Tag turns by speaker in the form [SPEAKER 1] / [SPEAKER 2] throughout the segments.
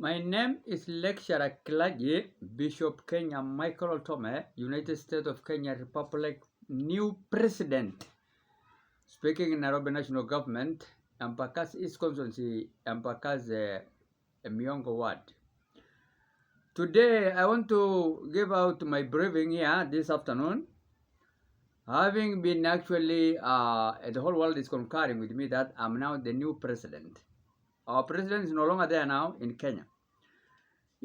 [SPEAKER 1] My name is Lecturer Kilagi, Bishop Kenya Michael Loltome, United States of Kenya Republic, new president, speaking in Nairobi National Government, Mpakazi East Constituency, Mpakazi Miongo Ward. Today, I want to give out my briefing here this afternoon. Having been actually, the whole world is concurring with me that I'm now the new president. Our president is no longer there now in Kenya.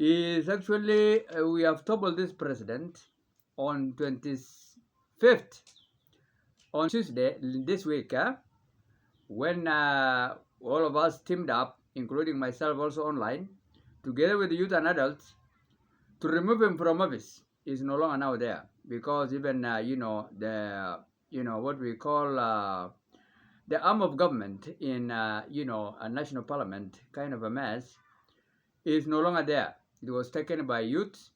[SPEAKER 1] Is actually, we have toppled this president on 25th, on Tuesday this week, when all of us teamed up, including myself also online, together with the youth and adults, to remove him from office. He's no longer now there because even, what we call the arm of government in, a national parliament, kind of a mess, is no longer there. It was taken by youth,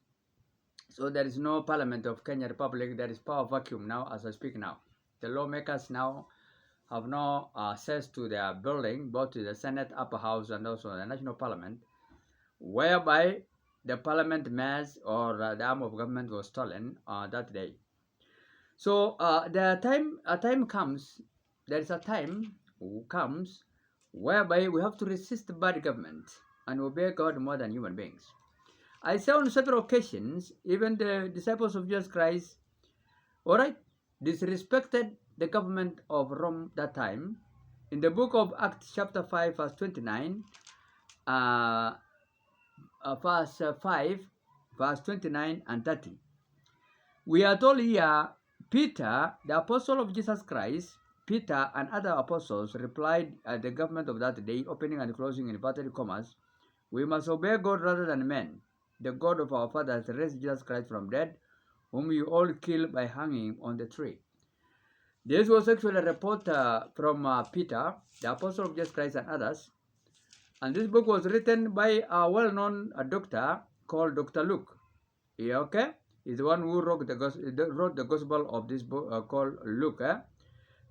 [SPEAKER 1] so there is no parliament of Kenya Republic. There is power vacuum now as I speak now. The lawmakers now have no access to their building, both to the Senate, upper house, and also the national parliament, whereby the parliament mass or the arm of government was stolen that day. So there is a time comes whereby we have to resist bad government and obey God more than human beings. I say on several occasions, even the disciples of Jesus Christ, all right, disrespected the government of Rome that time. In the book of Acts chapter 5 verse 29, verse 5, verse 29 and 30, we are told here, Peter, the apostle of Jesus Christ, Peter and other apostles replied at the government of that day, opening and closing in inverted commas, we must obey God rather than men. The God of our fathers raised Jesus Christ from dead, whom you all killed by hanging on the tree. This was actually a report from Peter, the apostle of Jesus Christ and others. And this book was written by a well-known doctor called Dr. Luke. Yeah, okay? He's the one who wrote the gospel of this book called Luke.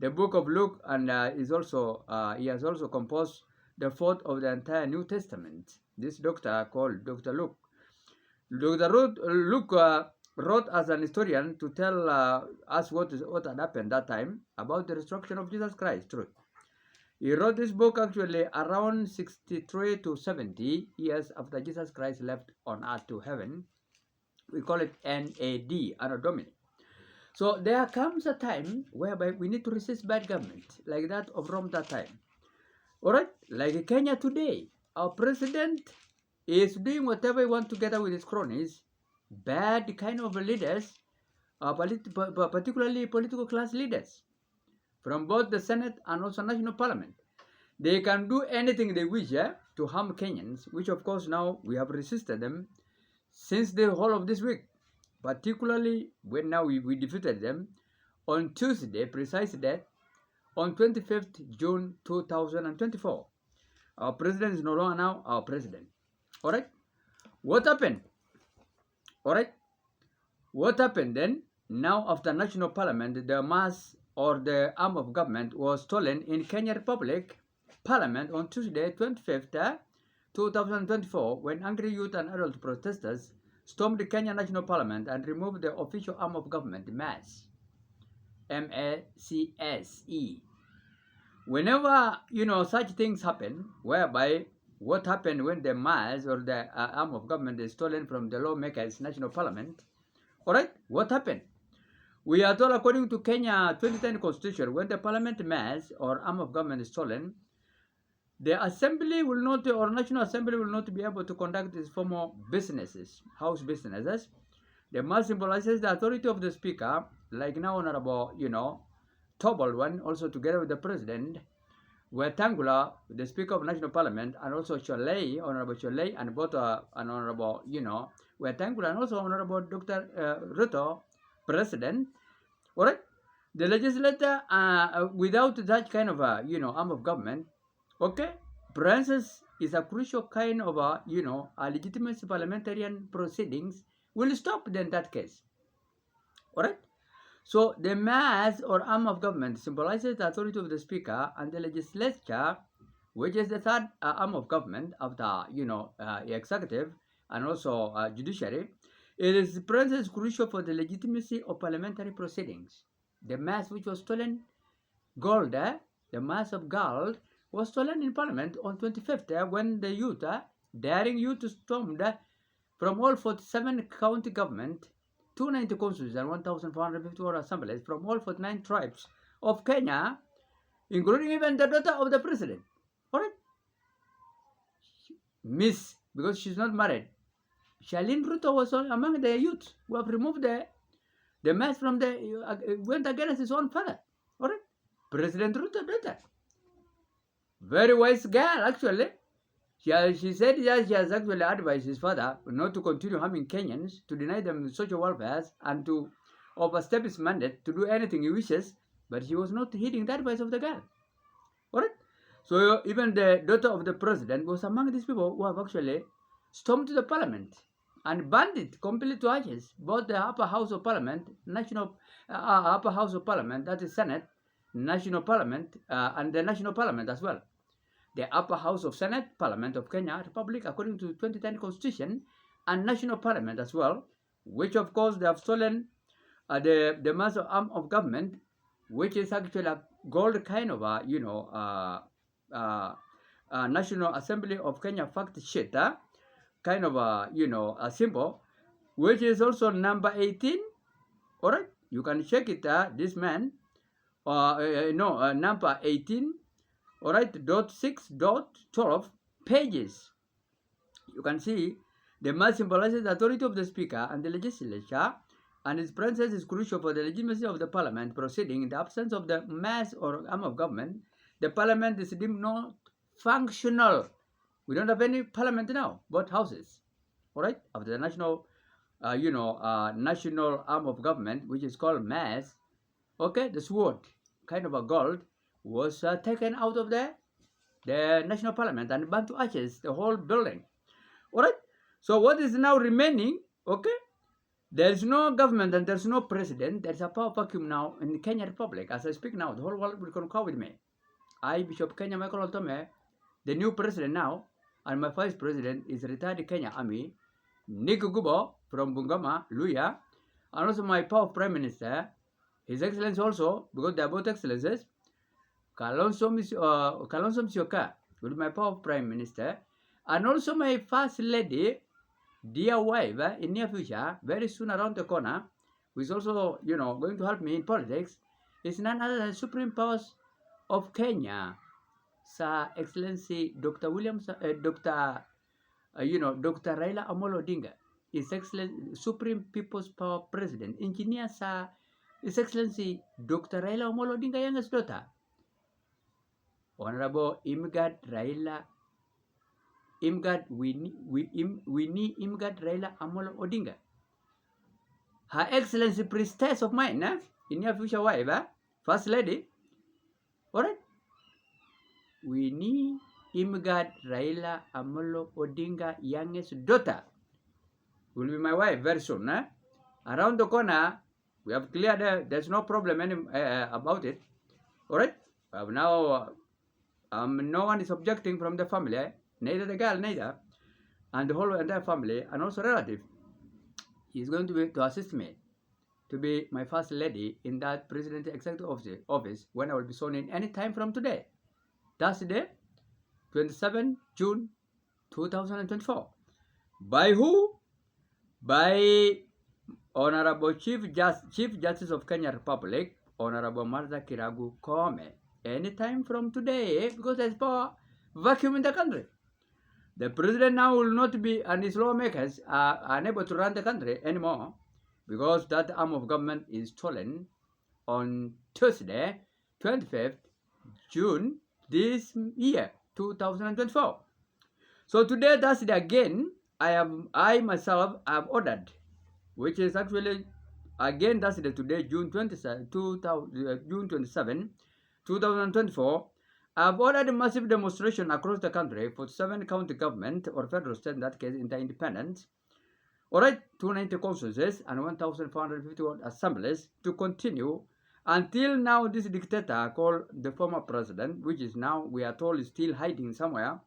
[SPEAKER 1] The book of Luke, and he has also composed the fourth of the entire New Testament. This doctor called Dr. Luke. Dr. Luke wrote as an historian to tell us what had happened that time about the resurrection of Jesus Christ. Truth. He wrote this book actually around 63 to 70 years after Jesus Christ left on earth to heaven. We call it NAD, Anno Domini. So there comes a time whereby we need to resist bad government, like that of Rome that time. All right, like Kenya today, our president is doing whatever he wants together with his cronies, bad kind of leaders, particularly political class leaders, from both the Senate and also national parliament. They can do anything they wish to harm Kenyans, which of course now we have resisted them since the whole of this week, particularly when now we defeated them on Tuesday, precise date, on 25th June 2024. Our president is no longer now our president. All right? What happened? All right? What happened then? Now after national parliament, the mass or the arm of government was stolen in Kenya Republic Parliament on Tuesday, 25th, 2024, when angry youth and adult protesters stormed the Kenya National Parliament and removed the official arm of government, MACE. M-A-C-S-E. Whenever, such things happen, whereby what happened when the MACE or the arm of government is stolen from the lawmakers' national parliament, all right, what happened? We are told according to Kenya 2010 Constitution, when the parliament MACE or arm of government is stolen, the assembly will not, or National Assembly will not be able to conduct its formal businesses, house businesses. The mass symbolizes the authority of the speaker, like now Honorable, Tobal one, also together with the president, Wetangula, the speaker of national parliament, and also Cholei, Honorable Cholei, and both an Honorable, Wetangula, and also Honorable Dr. Ruto, president. All right, the legislator, without that kind of arm of government, okay, branches is a crucial kind of a legitimate parliamentarian proceedings will stop then that case. All right. So the mass or arm of government symbolizes the authority of the speaker, and the legislature which is the third arm of government after, executive and also judiciary. Its presence is crucial for the legitimacy of parliamentary proceedings. The mass which was stolen, gold, the mass of gold was stolen in parliament on 25th when the youth, daring youth to storm from all 47 county government, 290 consuls and 1,454 assemblies from all 49 tribes of Kenya, including even the daughter of the president. Alright? Miss, because she's not married. Charlene Ruto was among the youth who have removed the mess from went against his own father. Alright? President Ruto did that. Very wise girl, actually. She said that she has actually advised his father not to continue harming Kenyans, to deny them social welfare, and to overstep his mandate to do anything he wishes, but he was not heeding the advice of the girl. Alright? So even the daughter of the president was among these people who have actually stormed to the parliament and burned it completely to ashes, both the upper house of parliament, upper house of parliament, that is Senate, national parliament, and the national parliament as well. The upper house of Senate, Parliament of Kenya Republic, according to 2010 Constitution, and national parliament as well, which of course they have stolen the massive arm of government, which is actually a gold kind of National Assembly of Kenya fact sheet, kind of a symbol, which is also number 18. All right, you can check it. This man, number 18. All right, .6.12 pages. You can see the mass symbolizes the authority of the speaker and the legislature, and its presence is crucial for the legitimacy of the parliament proceeding. In the absence of the mass or arm of government, the parliament is deemed not functional. We don't have any parliament now, both houses. All right, after the national, national arm of government, which is called mass. Okay, the sword, kind of a gold, was taken out of the national parliament and burned to ashes, the whole building. All right. So what is now remaining? Okay. There is no government and there is no president. There is a power vacuum now in the Kenya Republic. As I speak now, the whole world will concur with me. I, Bishop Kenya Michael Loltome, the new president now, and my vice president is retired Kenya Army, Nick Gubo from Bungoma, Luya, and also my power prime minister, His Excellency also, because they are both excellencies, Kalonzo Musyoka will be my power prime minister, and also my first lady, dear wife, in near future, very soon around the corner, who is also, going to help me in politics, is none other than Supreme Powers of Kenya, Sir Excellency Dr. Dr. Raila Amolo Odinga, His Excellency Supreme People's Power President, Engineer Sir His Excellency Dr. Raila Amolo Odinga, youngest daughter, Honorable Imgad Winnie Imgad Raila Amolo Odinga. Her Excellency Priestess of mine, in near future wife, First Lady. Alright? Winnie Imgad Raila Amolo Odinga, youngest daughter, will be my wife very soon. Around the corner, we have cleared, there's no problem about it. Alright? Now, no one is objecting from the family, neither the girl, neither, and the whole entire family, and also relative. He is going to assist me to be my first lady in that presidential executive office when I will be sworn in any time from today. Thursday, 27 June 2024. By who? By Honorable Chief Justice of Kenya Republic, Honorable Martha Kiragu Koome. Anytime from today, because there's power vacuum in the country. The president now will not be, and his lawmakers are unable to run the country anymore, because that arm of government is stolen on Tuesday, 25th June this year, 2024. So today, that's it again. I myself have ordered, which is actually, again, that's it today, June 27, 2024, I've ordered a massive demonstration across the country for 7 county government or federal state, in that case, inter-independent. Alright, 290 constituencies and 1,451 assemblies to continue Until now, this dictator called the former president, which is now, we are told, is still hiding somewhere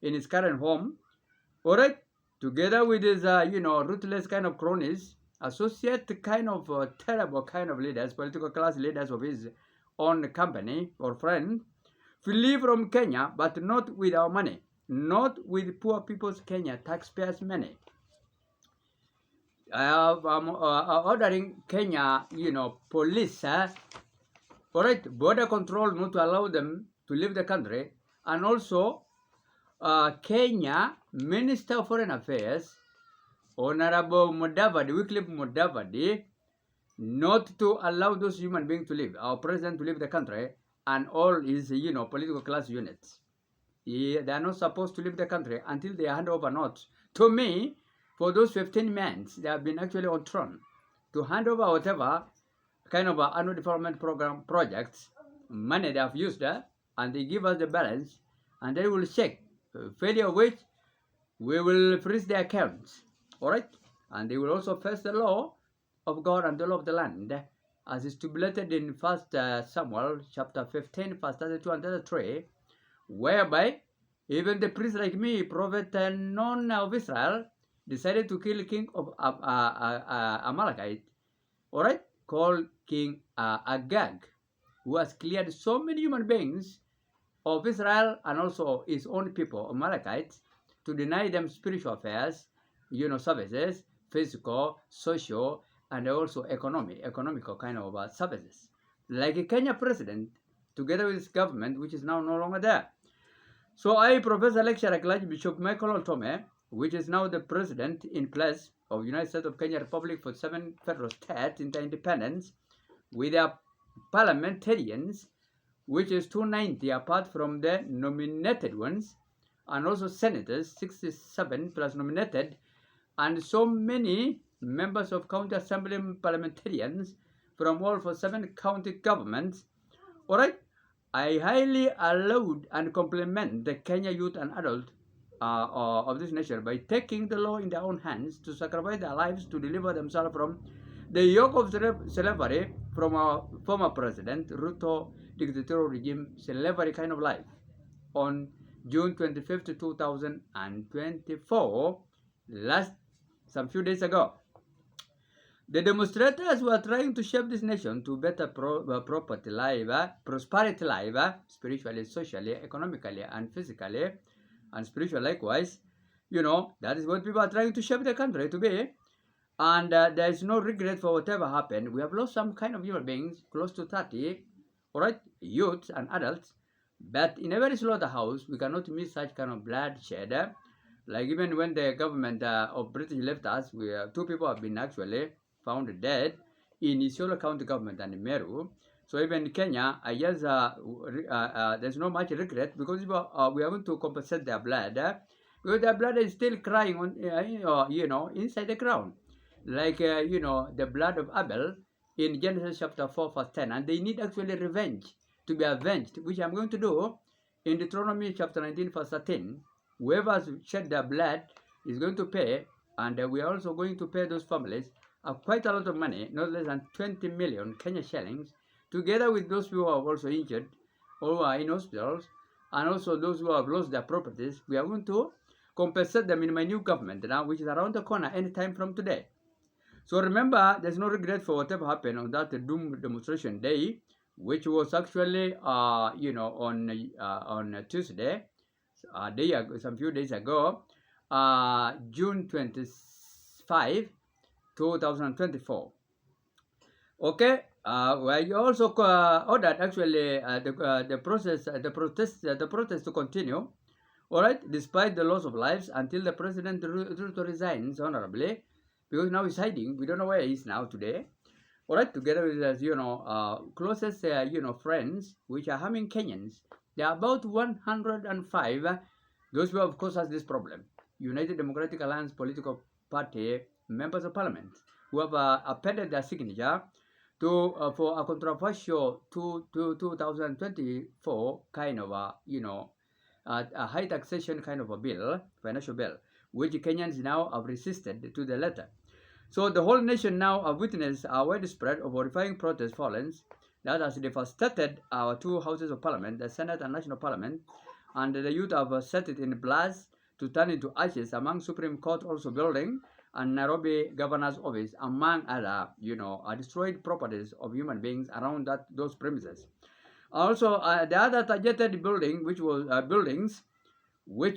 [SPEAKER 1] in his current home, all right, together with his, ruthless kind of cronies, associate kind of terrible kind of leaders, political class leaders of his own company or friend, flee from Kenya, but not with our money, not with poor people's Kenya taxpayers' money. I'm ordering Kenya, police, all right, border control not to allow them to leave the country, and also Kenya Minister of Foreign Affairs, Honorable Mudavadi, Wycliffe Mudavadi, not to allow those human beings to leave, our president to leave the country, and all his, political class units. They are not supposed to leave the country until they hand over not to me for those 15 men. They have been actually on throne to hand over whatever kind of annual development program projects, money they have used, and they give us the balance, and they will check, failure of which we will freeze their accounts, all right? And they will also face the law of God and the law of the land, as is stipulated in 1 Samuel chapter 15, verse 32 and 33, whereby even the priest like me, prophet known of Israel, decided to kill king of Amalekite, all right, called King Agag, who has cleared so many human beings of Israel and also his own people, Amalekites, to deny them spiritual affairs, services, physical, social, and also economical kind of services. Like a Kenya president, together with his government, which is now no longer there. So I, Professor Lecturer Eclair Bishop Michael Loltome, which is now the president in place of United States of Kenya Republic for 7 federal states in the independence, with their parliamentarians, which is 290 apart from the nominated ones, and also senators, 67 plus nominated, and so many members of county assembly parliamentarians from all for 7 county governments. All right, I highly laud and compliment the Kenya youth and adult of this nation by taking the law in their own hands to sacrifice their lives to deliver themselves from the yoke of slavery from our former president, Ruto dictatorial regime, slavery kind of life. On June 25th, 2024, some few days ago, the demonstrators were trying to shape this nation to better prosperity life, spiritually, socially, economically, and physically, and spiritual likewise. That is what people are trying to shape the country to be. And there is no regret for whatever happened. We have lost some kind of human beings, close to 30, all right, youths and adults. But in a very slaughterhouse, we cannot miss such kind of bloodshed. Like even when the government of British left us, 2 people have been actually found dead in Isiolo County government and in Meru. So even in Kenya, I guess there's no much regret because we are going to compensate their blood. Because their blood is still crying on, inside the ground. Like, the blood of Abel in Genesis chapter 4, verse 10. And they need actually revenge to be avenged, which I'm going to do in Deuteronomy chapter 19, verse 13. Whoever has shed their blood is going to pay, and we are also going to pay those families quite a lot of money, not less than 20 million Kenya shillings, together with those who are also injured or are in hospitals, and also those who have lost their properties. We are going to compensate them in my new government now, which is around the corner anytime from today. So remember, there's no regret for whatever happened on that doom demonstration day, which was actually, on Tuesday, some few days ago, June 25, 2024. Okay, we also ordered actually the protest to continue. All right, despite the loss of lives, until the president resigns honorably, because now he's hiding. We don't know where he is now today. All right, together with his, closest, friends, which are harming Kenyans. There are about 105. Those who, of course, has this problem. United Democratic Alliance political party members of parliament who have appended their signature to for a controversial 2024 kind of a high taxation kind of a bill, financial bill, which Kenyans now have resisted to the letter. So the whole nation now have witnessed a widespread of horrifying protest violence that has devastated our two houses of parliament, the Senate and National Parliament, and the youth have set it in blast to turn into ashes among Supreme Court also building and Nairobi Governor's Office, among other, destroyed properties of human beings around those premises. Also, the other targeted building, which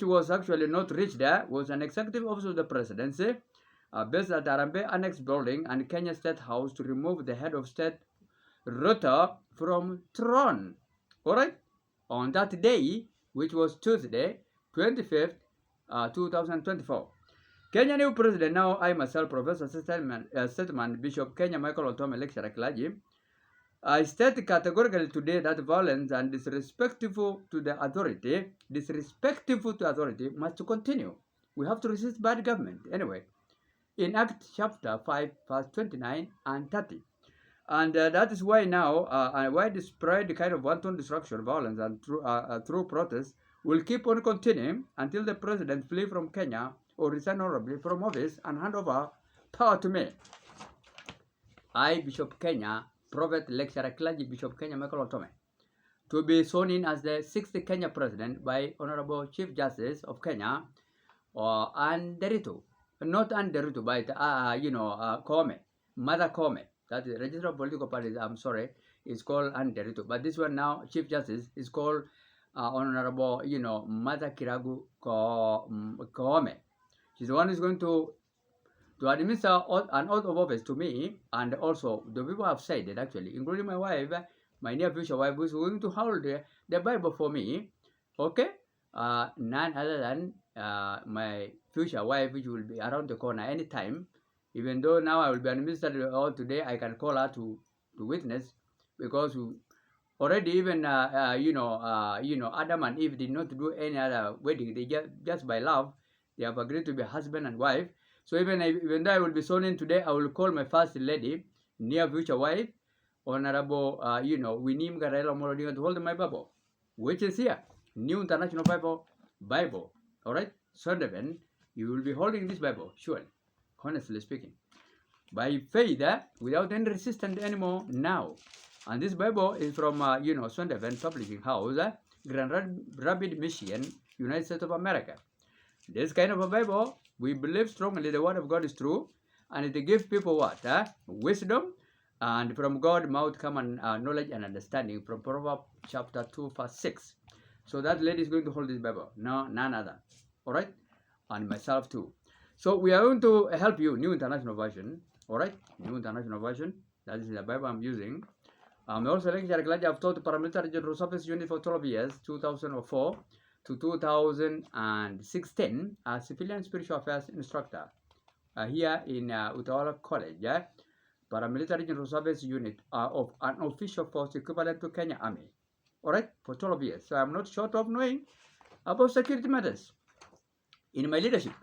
[SPEAKER 1] was actually not reached there, was an executive office of the presidency, based at Arambe Annex Building and Kenya State House to remove the head of state Ruto from throne. Alright? On that day, which was Tuesday, 25th, 2024. Kenya new president, now I myself, Professor Settlement Bishop Kenya Michael Loltome, lecturer clergy, I state categorically today that violence and disrespectful to authority must continue. We have to resist bad government. Anyway, in Act chapter 5, verse 29 and 30. And that is why now widespread kind of wanton destruction, violence, and through protest will keep on continuing until the president flee from Kenya or resign honorably from office and hand over power to me. I, Bishop Kenya, Prophet Lecturer Clergy Bishop Kenya Michael Loltome, to be sworn in as the 6th Kenya President by Honorable Chief Justice of Kenya, Anderito. Not Anderito, but, Koome, Mother Koome. That is Register of Political Parties, I'm sorry, is called Anderito. But this one now, Chief Justice, is called Honorable, Mother Kiragu Koome. She's the one who's going to administer an oath of office to me, and also the people have said it actually, including my wife, my near future wife, who's going to hold the Bible for me, okay? None other than my future wife, which will be around the corner anytime. Even though now I will be administered all today, I can call her to witness, because already even Adam and Eve did not do any other wedding. They just by love, they have agreed to be husband and wife. So even though I will be sworn in today, I will call my first lady, near future wife, Honorable, Winnie Mgarela Morodinga, to hold my Bible, which is here, New International Bible. All right, Sundaven, you will be holding this Bible, surely, honestly speaking, by faith, without any resistance anymore now. And this Bible is from, Sundaven Publishing House, Grand Rapids, Michigan, United States of America. This kind of a Bible, we believe strongly the Word of God is true, and it gives people what? Wisdom, and from God's mouth come knowledge and understanding, from Proverbs chapter 2, verse 6. So that lady is going to hold this Bible, no, none other. All right? And myself too. So we are going to help you, New International Version. All right? New International Version. That is the Bible I'm using. I'm also glad I've taught paramilitary general service unit for 12 years, 2004 to 2016 as civilian spiritual affairs instructor here in Utawala College, paramilitary general service unit of an official force equivalent to Kenya Army. All right, for 12 years. So I'm not short of knowing about security matters in my leadership.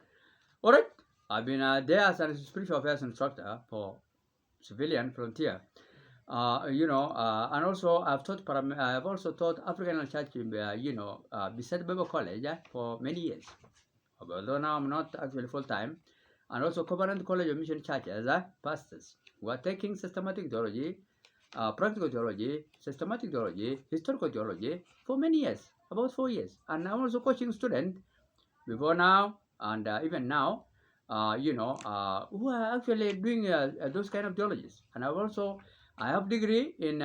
[SPEAKER 1] All right, I've been there as a spiritual affairs instructor for civilian frontier. And also I've also taught African Church, beside Bible College for many years. Although now I'm not actually full time, and also Covenant College of Mission Churches, pastors who are taking systematic theology, practical theology, systematic theology, historical theology for many years, about 4 years, and I'm also coaching students before now and even now, who are actually doing those kind of theologies, and I have degree in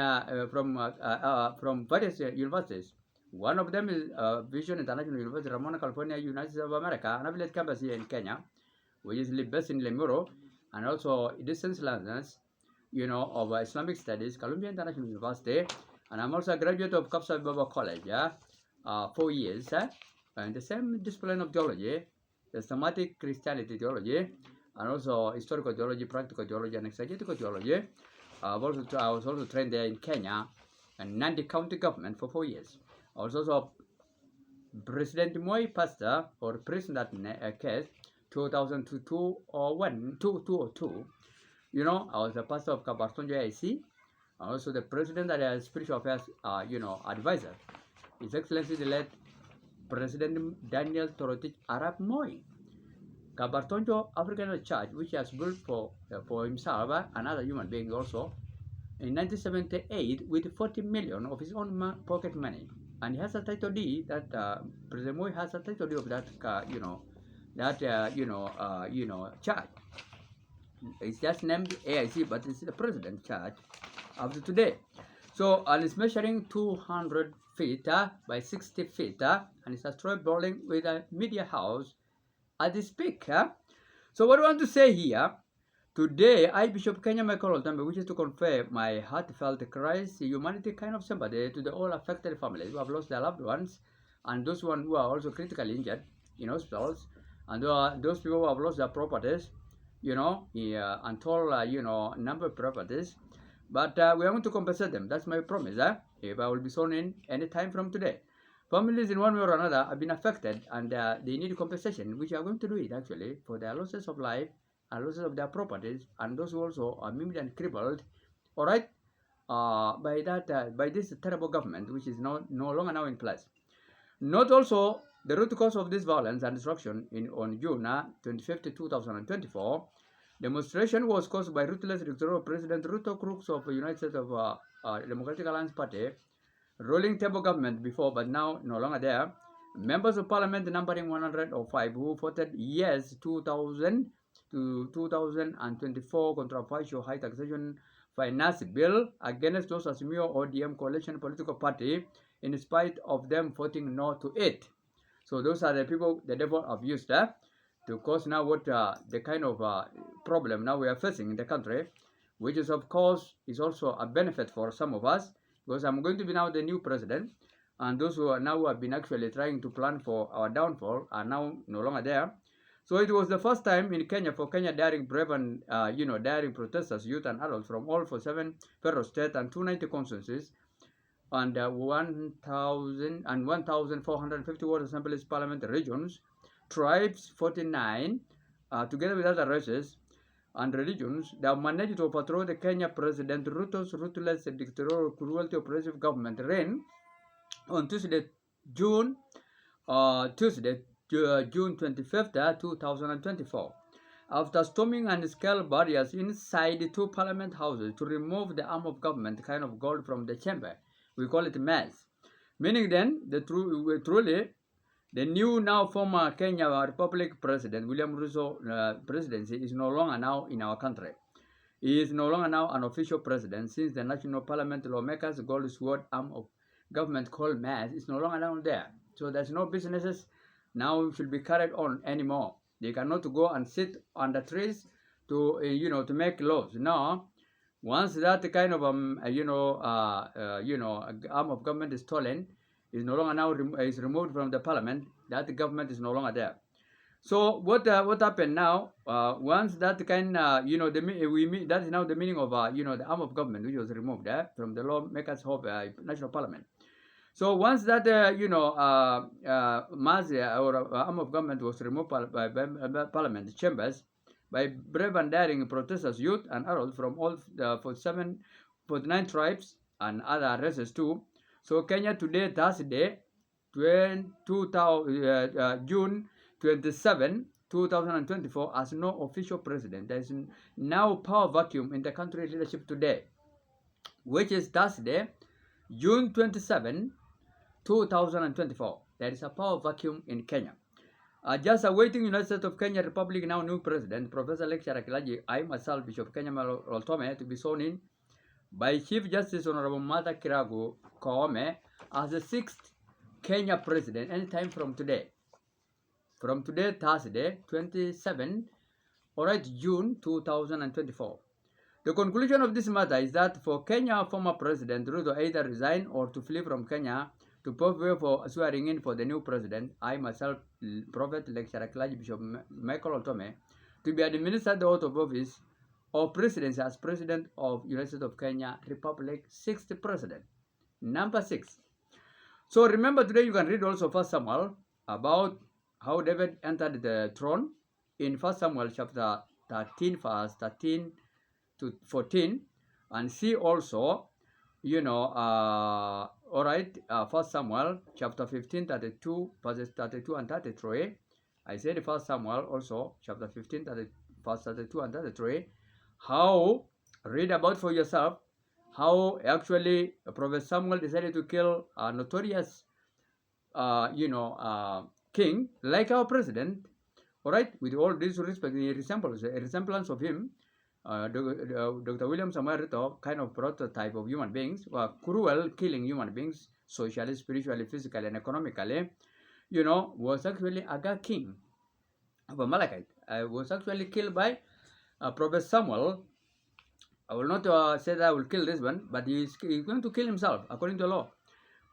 [SPEAKER 1] from various universities. One of them is Vision International University, Ramona, California, United States of America, an affiliate campus here in Kenya, which is based in Lemuro, and also distance learners, of Islamic Studies, Columbia International University, and I'm also a graduate of Kapsa Bible College, 4 years, in the same discipline of theology, systematic Christianity theology, and also historical theology, practical theology, and exegetical theology. I was also trained there in Kenya and Nandi County government for 4 years. I was also President Moi pastor or priest in that case, 2002 or 202. I was the pastor of Kabartonjo IC, and also the president of spiritual affairs, advisor. His Excellency the late President Daniel Torotich Arap Moi. Kabartonjo African Church, which he has built for himself and other human beings also, in 1978 with 40 million of his own pocket money, and he has a title deed that President Moi has a title deed of that, church. It's just named AIC, but it's the president church up to today. So, and it's measuring 200 feet by 60 feet, and it's a straight building with a media house at its peak. So, what I want to say here today, I, Bishop Kenya Michael Loltome, wishes to convey my heartfelt Christ humanity kind of sympathy to the all affected families who have lost their loved ones, and those one who are also critically injured in hospitals, and those people who have lost their properties, untold, number of properties. But we are going to compensate them. That's my promise. If I will be sworn in any time from today. Families in one way or another have been affected, and they need compensation, which are going to do it actually for their losses of life and losses of their properties, and those who also are maimed and crippled, all right, by this terrible government, which is no longer now in place. Note also the root cause of this violence and destruction on June 25, 2024. Demonstration was caused by ruthless dictatorial President Ruto Crooks of the United States of Democratic Alliance Party, ruling table government before, but now no longer there. Members of Parliament numbering 105 who voted yes 2000 to 2024 controversial high taxation finance bill against those Azimio ODM coalition political party, in spite of them voting no to it. So those are the people the devil have used to cause now what the kind of problem now we are facing in the country, which is of course is also a benefit for some of us, because I'm going to be now the new president, and those who are now have been actually trying to plan for our downfall are now no longer there. So it was the first time in Kenya for Kenya daring brave and daring protesters, youth and adults from all 47 federal states and 290 constituencies, and 1,450 ward assemblies, parliament regions, tribes 49, together with other races and religions, they have managed to overthrow the Kenya President Ruto's ruthless dictatorial cruelty oppressive government reign on Tuesday, June 25th, 2024. After storming and scale barriers inside the two parliament houses to remove the arm of government kind of gold from the chamber, we call it mess. Meaning then, truly, the new now former Kenya Republic President William Ruto presidency is no longer now in our country. He is no longer now an official president, since the National Parliament lawmakers' gold sword arm of government called mass is no longer down there. So there's no businesses now should be carried on anymore. They cannot go and sit under trees to to make laws. No, once that kind of arm of government is stolen, is no longer now is removed from the parliament, that government is no longer there. So what happened now? Once that kind, that is now the meaning of the arm of government, which was removed from the lawmakers of national parliament. So once that mass or arm of government was removed by parliament chambers by brave and daring protesters, youth and adults from all 49 tribes and other races too. So Kenya today, Thursday, June 27, 2024, has no official president. There is now power vacuum in the country leadership today, which is Thursday, June 27, 2024. There is a power vacuum in Kenya. Just awaiting United States of Kenya Republic now new president, Professor Lecturer Kilaji, I myself, Bishop Kenya Loltome, to be sworn in by Chief Justice Honorable Martha Kiragu Koome as the 6th Kenya president anytime from today. From today, Thursday, 27, June 2024. The conclusion of this matter is that for Kenya former President Ruto either resign or to flee from Kenya to prepare for swearing in for the new president, I myself, Prophet Lecturer Clergy Bishop Michael Loltome, to be administered the oath of office of presidency as President of United States of Kenya Republic, 6th President. Number 6. So remember today you can read also 1 Samuel about how David entered the throne in 1 Samuel chapter 13, verse 13 to 14, and see also, 1 Samuel chapter 15, 32, verses 32 and 33. I said 1 Samuel also chapter 15, verse 32 and 33. How, read about for yourself, how actually Prophet Samuel decided to kill a notorious, king like our president. All right, with all due respect, he resembles a resemblance of him. Dr. William Samuel Ruto, kind of prototype of human beings, were cruel, killing human beings, socially, spiritually, physically, and economically, was actually Aga king of Amalekite. Was actually killed by Prophet Samuel. I will not say that I will kill this one, but he's going to kill himself according to the law,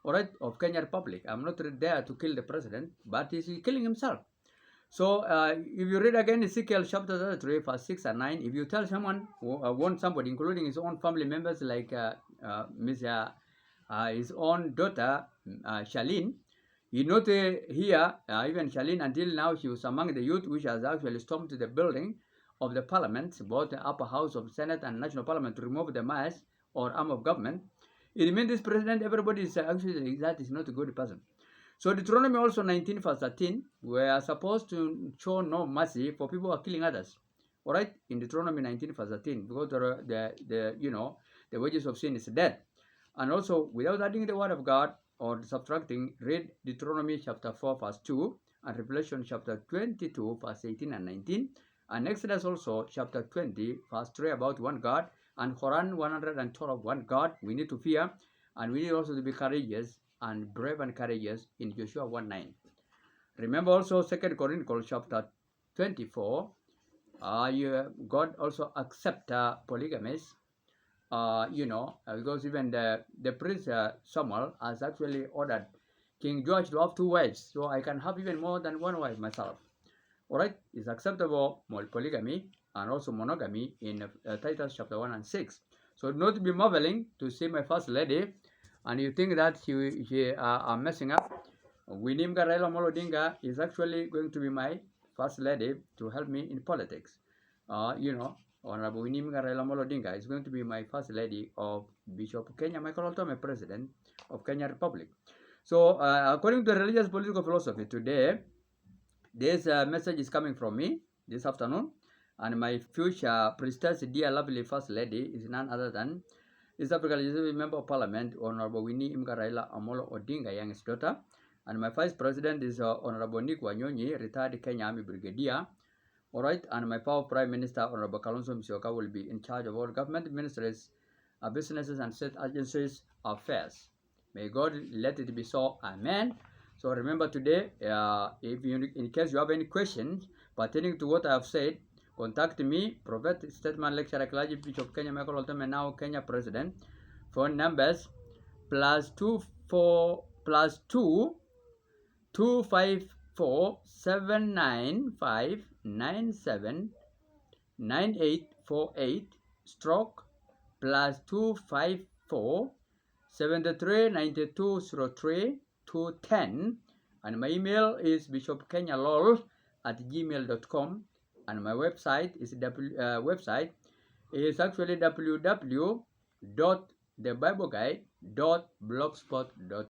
[SPEAKER 1] all right, of Kenya Republic. I'm not there to kill the president, but he's killing himself. So if you read again Ezekiel chapter 33, verse 6 and 9, if you tell someone, want somebody, including his own family members like his own daughter, Charlene, he not here, even Charlene, until now she was among the youth which has actually stormed to the building of the parliament, both the upper house of Senate and national parliament, to remove the mass or arm of government. It means this president, everybody is actually, that is not a good person. So Deuteronomy also 19 verse 13, we are supposed to show no mercy for people who are killing others. All right, in Deuteronomy 19 verse 13, because the wages of sin is death. And also, without adding the word of God or subtracting, read Deuteronomy chapter 4 verse 2 and Revelation chapter 22 verse 18 and 19, and Exodus also chapter 20 verse 3 about one God, and Quran 112 one God. We need to fear, and we need also to be courageous and brave and courageous in Joshua 1:9. Remember also 2 Chronicles chapter 24. God also accept polygamous. Because even the priest Samuel has actually ordered King George to have 2 wives, so I can have even more than 1 wife myself. All right, it's acceptable polygamy and also monogamy in Titus chapter 1 and 6. So not be marveling to see my first lady, and you think that she are messing up. Winnie Raila Amolo Odinga is actually going to be my first lady to help me in politics. Honorable Winnie Raila Amolo Odinga is going to be my first lady of Bishop Kenya Michael Loltome, President of Kenya Republic. So according to religious political philosophy today, this message is coming from me this afternoon, and my future priestess, dear lovely first lady, is none other than East Africa Legislative Member of Parliament, Honorable Winnie Raila Amolo Odinga, youngest daughter, and my vice president is Honorable Nick Wanyonyi, retired Kenya Army Brigadier. All right, and my power Prime Minister, Honorable Kalonzo Musyoka, will be in charge of all government ministries, businesses, and state agencies affairs. May God let it be so. Amen. So remember today, in case you have any questions pertaining to what I have said, contact me, Prophet Statement Lecturer Clergy Bishop Kenya Michael Loltome, now Kenya President. Phone numbers +2 254 795 97 9848 stroke +254 73 92 03 210, and my email is bishopkenyalol@gmail.com, and my website is actually www.thebibleguide.blogspot.com.